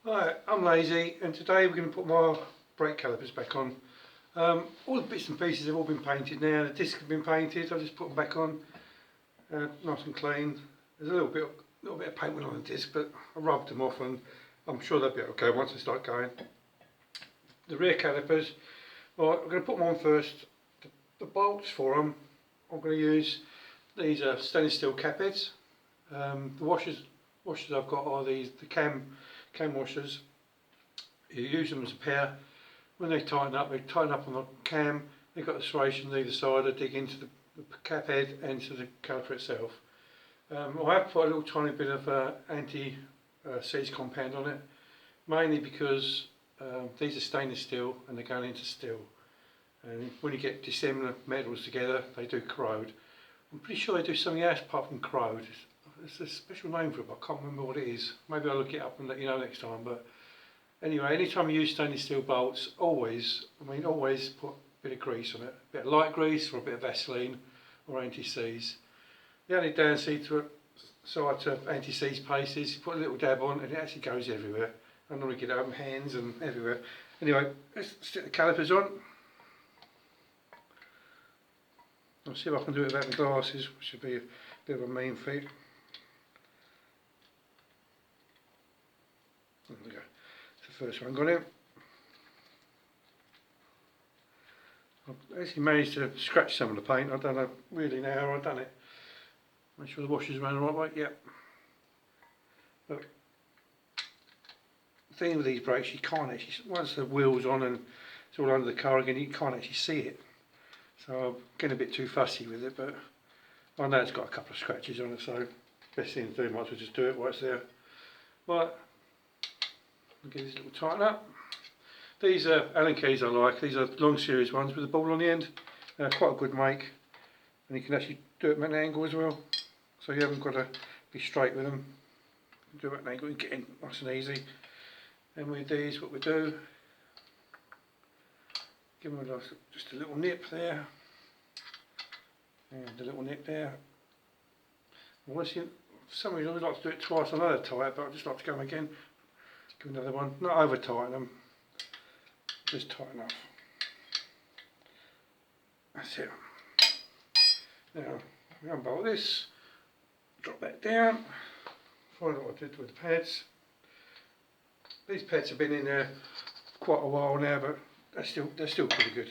Hi, I'm Lazy, and today we're going to put my brake calipers back on. All the bits and pieces have all been painted now. The discs have been painted. I just put them back on, nice and clean. There's a little bit of paint went on the disc, but I rubbed them off, and I'm sure they'll be okay once they start going. The rear calipers, right, I'm going to put them on first. The bolts for them, I'm going to use these stainless steel cap heads. The washers I've got are the cam washers. You use them as a pair. When they tighten up on the cam. They've got the serrations either side that dig into the cap head and to the caliper itself. I have put a little tiny bit of anti-seize compound on it, mainly because these are stainless steel and they're going into steel. And when you get dissimilar metals together, they do corrode. I'm pretty sure they do something else apart from corrode. There's a special name for it, but I can't remember what it is. Maybe I'll look it up and let you know next time. But anyway, anytime you use stainless steel bolts, always put a bit of grease on it. A bit of light grease or a bit of Vaseline or anti-seize. The only downside to anti-seize paste is you put a little dab on and it actually goes everywhere. I normally get it on my hands and everywhere. Anyway, let's stick the calipers on. I'll see if I can do it without the glasses, which should be a bit of a mean feat. There we go. It's the first one got in. I've actually managed to scratch some of the paint. I don't know really now how I've done it. Make sure the washers run the right way. Yep. But the thing with these brakes, you can't actually, once the wheel's on and it's all under the car again, you can't actually see it. So I'm getting a bit too fussy with it, but I know it's got a couple of scratches on it, so best thing to do, might as well just do it while it's there. Right, I'll give this a little tighten up. These are Allen keys I like. These are long series ones with a ball on the end. They're quite a good make, and you can actually do it at an angle as well, so you haven't got to be straight with them. You can do it at an angle, you get in nice and easy. And with these, what we do, give them just a little nip there, and a little nip there. For some reason I like to do it twice. I know they're tight, but I just like to go again. Give another one. Not over tighten them, just tighten up. That's it. Now we unbolt this, drop that down. Find what I did with the pads. These pads have been in there quite a while now, but they're still pretty good.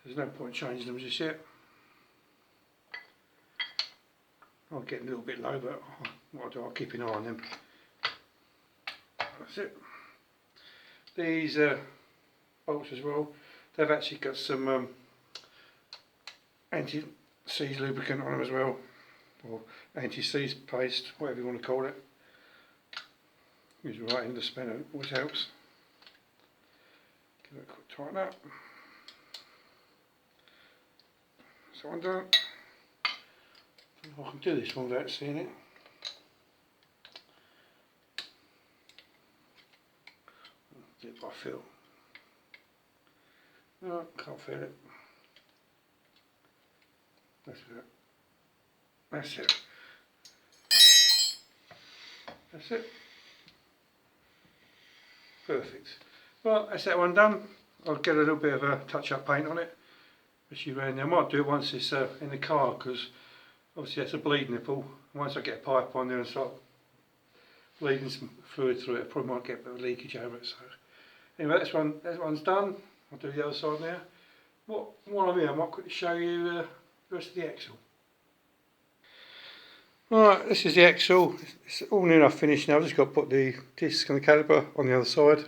There's no point changing them just yet. I'll get a little bit low, but what I'll do, I'll keep an eye on them. That's it. These bolts as well, they've actually got some anti-seize lubricant on them as well, or anti-seize paste, whatever you want to call it. Use it right in the spanner, always helps. Give it a quick tighten up. So I'm done. I can do this one without seeing it. Do it by feel. No, can't feel it. That's it. That's it. That's it. Perfect. Well, that's that one done. I'll get a little bit of a touch-up paint on it. Especially around there. I might do it once it's in the car, because obviously that's a bleed nipple. Once I get a pipe on there and start bleeding some fluid through it, I probably might get a bit of leakage over it. So anyway, that one's done. I'll do the other side now. While I'm here, I might quickly show you the rest of the axle. Right, this is the axle. It's all near enough finished now. I've just got to put the disc and the caliper on the other side.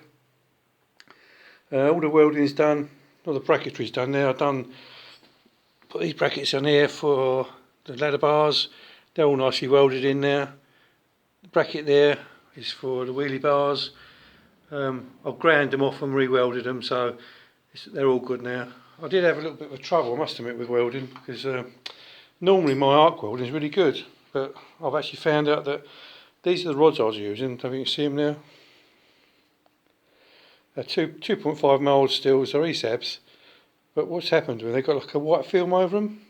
All the welding's done. All the bracketry's done now. Put these brackets on here for the ladder bars. They're all nicely welded in there. The bracket there is for the wheelie bars. I've ground them off and re-welded them, so they're all good now. I did have a little bit of trouble, I must admit, with welding, because normally my arc welding is really good, but I've actually found out that these are the rods I was using. I think you can see them now. They're 2.5 mil steels, they're ESABs, but what's happened when they've got like a white film over them,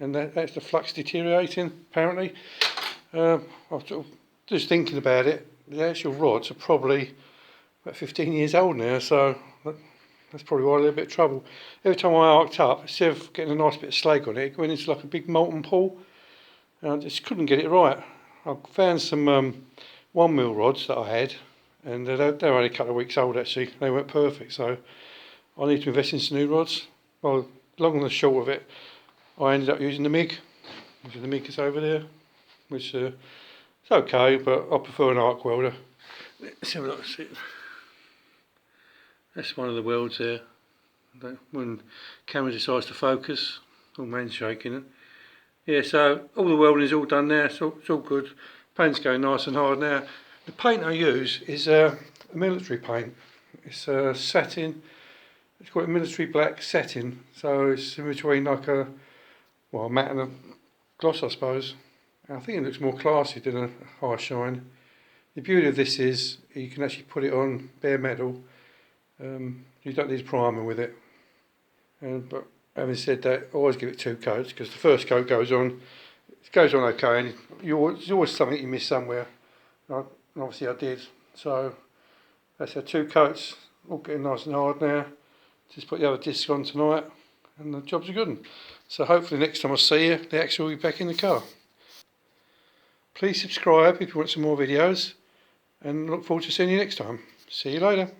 and that's the flux deteriorating apparently. I was just thinking about it. The actual rods are probably about 15 years old now, so that's probably why I'm in a bit of trouble. Every time I arced up, instead of getting a nice bit of slag on it, it went into like a big molten pool, and I just couldn't get it right. I found some 1mm rods that I had, and they're only a couple of weeks old actually. They weren't perfect, so I need to invest in some new rods. Well, long and the short of it, I ended up using the MIG, which is the MIG is over there, which it's okay, but I prefer an arc welder. Let's have a look. See. That's one of the welds there. When camera decides to focus, all man's shaking it. Yeah, so all the welding is all done now. It's all good. Paint's going nice and hard now. The paint I use is a military paint. It's satin. It's got a military black satin, so it's in between like a matte and a gloss, I suppose. I think it looks more classy than a high shine. The beauty of this is you can actually put it on bare metal. You don't need primer with it. But having said that, I always give it 2 coats because the first coat goes on okay, and there's always something you miss somewhere. And obviously I did. So that's our 2 coats, all getting nice and hard now. Just put the other disc on tonight, and the job's a good one. So hopefully next time I see you, the axle will be back in the car. Please subscribe if you want some more videos, and look forward to seeing you next time. See you later.